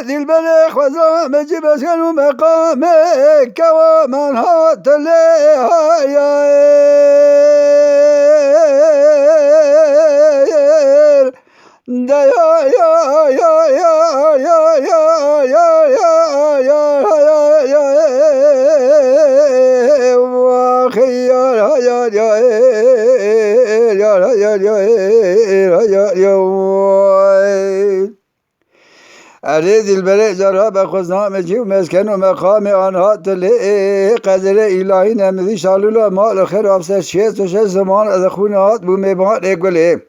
دلبر خوزا مجی بسکن و مقام کوا من هات لیر دا یا یا یا یا یا یا یا یا یا اره دلبر جرا به خزنام جیو مسکن و مقام آنها تله قدر الهی نمیدی شالولا مال خیر افسر شیست و شش زمان از خونهات بو میبان اگوله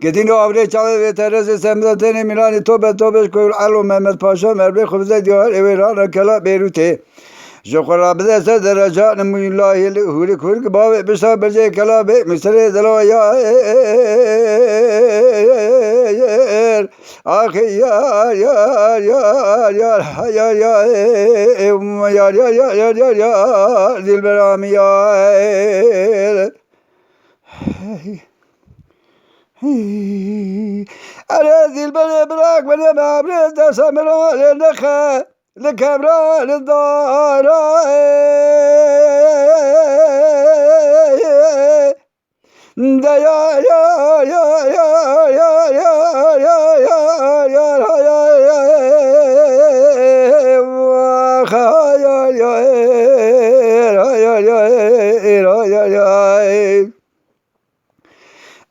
گدین آوره چاوه به ترس سمدتن میلانی تو به تو بش کویل علو محمد پاشا مربی خبزه دیار ایران کلا بیروته جوخرا بدست درجه نموی الله لهوری کورک باوی بسا برجه کلا بی مصر دلو یا آخی یار یار یار یار یار یار یار یار یار یار یار دل برامی یار اره دل بره براک بره مبرز دست مرا نخه لكبران الدارا دا يا يا يا يا يا يا يا يا يا يا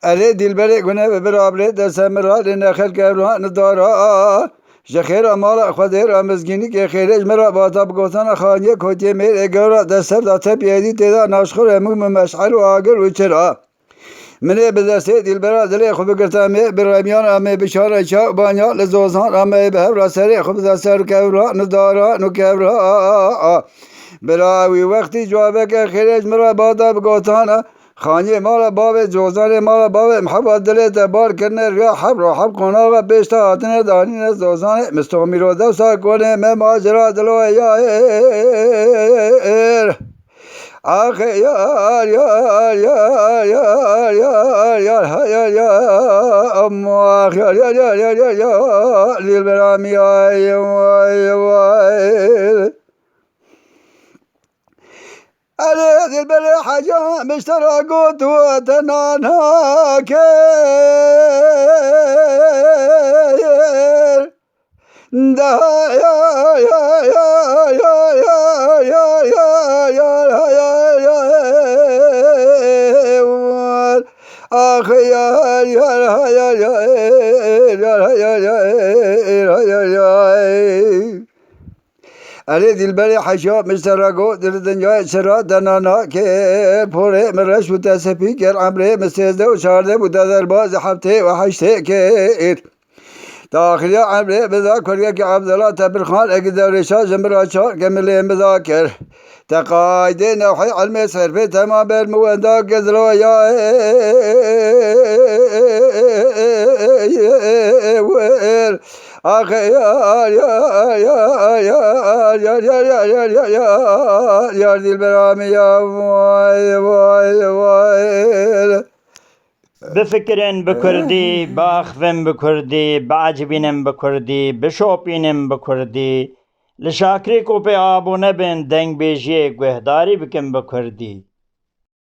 اره دلبر گونه برابر دست مرا لنخل کبران الدارا شخیر امال خودی را مزگینی که خیرش مرا با تاب گفتن خانیه کتی میر اگرا دستر داته بیدی تیدا ناشخور اموم مشعل و آگر و چرا منه به دسته دلبرا دلی خوب گرتم برامیان امه بشار چا بانیا لزوزان امه به را سری خوب دستر کبرا ندارا نکبرا براوی وقتی جوابه که خیرش مرا با تاب گفتن خانی مال باب جوزان مال باب محبت دل تبار کرنه ریا حب رو حب قناغ بیشتا آتنه دانین جوزان مستومی رو دستا کنه من ماجرا دلو یا آخه یار یار یار یار یار یار یار یار اماخ یار یار یار یار یار یار دل برامی آی وای وای اره دلبر حجام اشتراكوت وتنانا كير دا يا يا يا يا يا يا يا يا يا آخ يا يا يا يا يا يا اره دلبر حشاب مشترکو در دنیای چرا دنانا که پوره مرش و تسپی کر عمره مسیزده و چارده و در باز هفته و هشته که داخلی عمره بذا کرگه که عبدالله تبرخان اگه رشا جمرا چار کملی مذاکر تقاید نوحی علم صرفه تمام برموندا گذرو یا آخه یار یار یار یار یار یار یار یار یار یار دل برامی یا وای وای وای بفکرن بکردی باخفن بکردی بعجبینم بکردی بشوپینم بکردی لشاکری کو پہ آبو نبن دنگ بیجی گوهداری بکن بکردی